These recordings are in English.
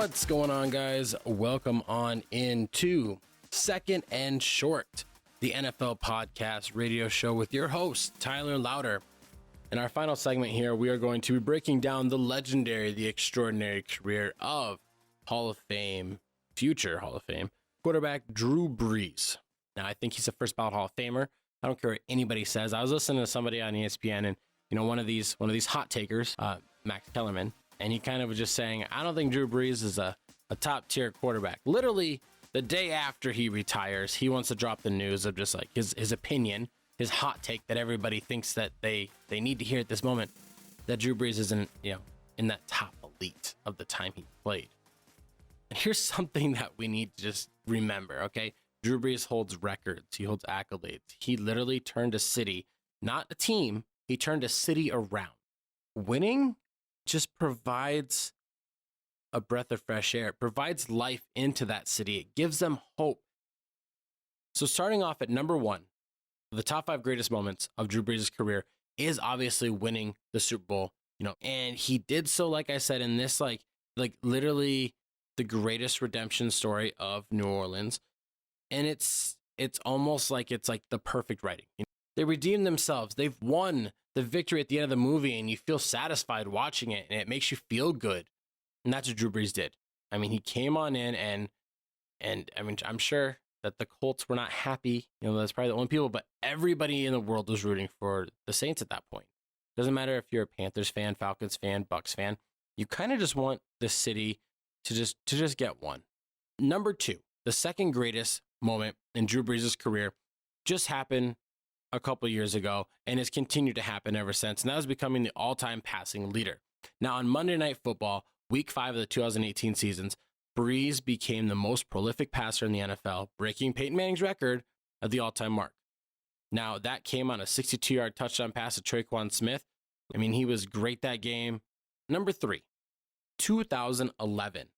What's going on, guys? Welcome on into Second and Short, the NFL podcast radio show with your host, Tyler Louder. In our final segment here, we are going to be breaking down the legendary, the extraordinary career of Hall of Fame, future Hall of Fame, quarterback Drew Brees. Now, I think he's a first ballot Hall of Famer. I don't care what anybody says. I was listening to somebody on ESPN, and one of these hot takers, Max Kellerman, and he kind of was just saying, I don't think Drew Brees is a top tier quarterback. Literally, the day after he retires, he wants to drop the news of just like his opinion, his hot take that everybody thinks that they need to hear at this moment, that Drew Brees isn't, in that top elite of the time he played. And here's something that we need to just remember, okay? Drew Brees holds records. He holds accolades. He literally turned a city, not a team, he turned a city around. Winning just provides a breath of fresh air. It provides life into that city. It gives them hope. So starting off at number one, the top 5 greatest moments of Drew Brees' career is obviously winning the Super Bowl, and he did so, like I said, in this like literally the greatest redemption story of New Orleans. And it's almost like it's like the perfect writing. They redeemed themselves. They've won the victory at the end of the movie, and you feel satisfied watching it, and it makes you feel good. And that's what Drew Brees did. I mean, he came on in, and I mean, I'm sure that the Colts were not happy. That's probably the only people, but everybody in the world was rooting for the Saints at that point. Doesn't matter if you're a Panthers fan, Falcons fan, Bucks fan. You kind of just want the city to just get one. Number 2, the second greatest moment in Drew Brees' career just happened a couple years ago and has continued to happen ever since, and that was becoming the all-time passing leader. Now, on Monday Night Football, Week 5 of the 2018 seasons, Brees became the most prolific passer in the NFL, breaking Peyton Manning's record of the all-time mark. Now, that came on a 62-yard touchdown pass to Traquan Smith. I mean, he was great that game. Number 3, 2011.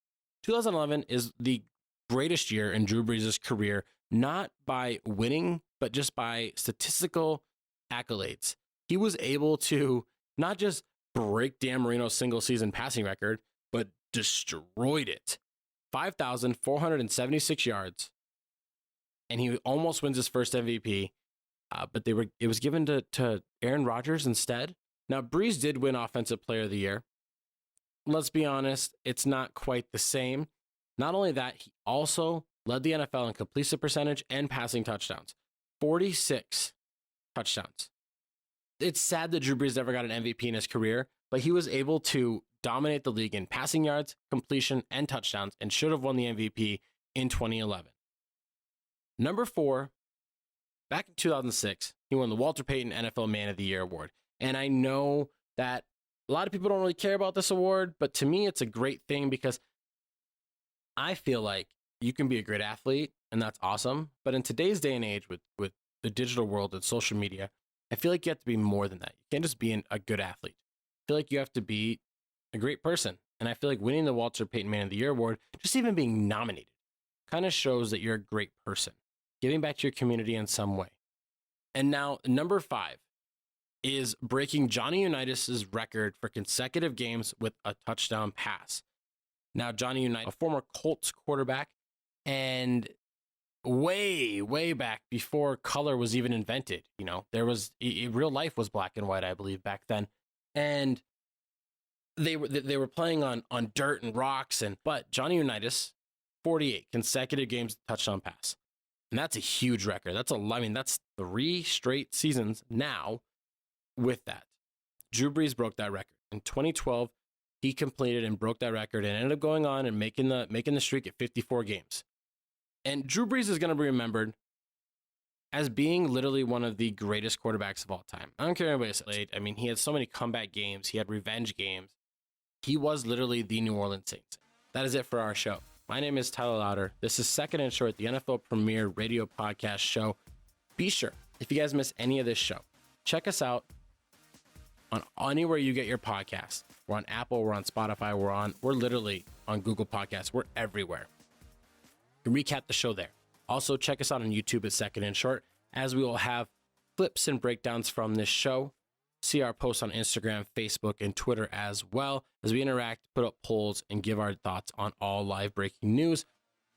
2011 is the greatest year in Drew Brees' career, not by winning, but just by statistical accolades. He was able to not just break Dan Marino's single season passing record, but destroyed it. 5,476 yards, and he almost wins his first MVP, but it was given to Aaron Rodgers instead. Now, Brees did win Offensive Player of the Year. Let's be honest, it's not quite the same. Not only that, he also led the NFL in completion percentage and passing touchdowns. 46 touchdowns. It's sad that Drew Brees never got an MVP in his career, but he was able to dominate the league in passing yards, completion, and touchdowns, and should have won the MVP in 2011. Number 4, back in 2006, he won the Walter Payton NFL Man of the Year award. And I know that a lot of people don't really care about this award, but to me, it's a great thing because I feel like you can be a great athlete, and that's awesome. But in today's day and age with the digital world and social media, I feel like you have to be more than that. You can't just be a good athlete. I feel like you have to be a great person. And I feel like winning the Walter Payton Man of the Year award, just even being nominated, kind of shows that you're a great person, giving back to your community in some way. And now, number 5 is breaking Johnny Unitas' record for consecutive games with a touchdown pass. Now, Johnny Unitas, a former Colts quarterback, and way, way back before color was even invented. There was real life was black and white, I believe, back then, and they were playing on dirt and rocks. But Johnny Unitas, 48 consecutive games touchdown pass, and that's a huge record. That's 3 straight seasons now. With that, Drew Brees broke that record in 2012. He completed and broke that record and ended up going on and making the streak at 54 games. And Drew Brees is going to be remembered as being literally one of the greatest quarterbacks of all time. I don't care what anybody says. I mean, he had so many comeback games. He had revenge games. He was literally the New Orleans Saints. That is it for our show. My name is Tyler Louder. This is Second and Short, the NFL premier radio podcast show. Be sure, if you guys miss any of this show, check us out on anywhere you get your podcasts. We're on Apple, we're on Spotify, we're literally on Google Podcasts. We're everywhere. You can recap the show there. Also, check us out on YouTube at Second and Short, as we will have clips and breakdowns from this show. see our posts on Instagram, Facebook, and Twitter as well as we interact, put up polls, and give our thoughts on all live breaking news.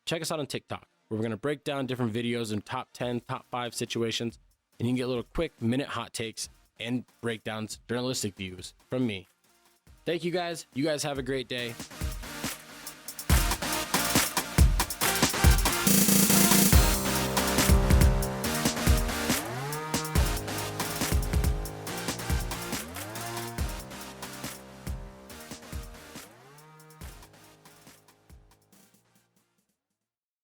Check us out on TikTok, where we're going to break down different videos in top 10, top 5 situations, and you can get little quick minute hot takes and breakdowns, journalistic views from me. Thank you guys. You guys have a great day.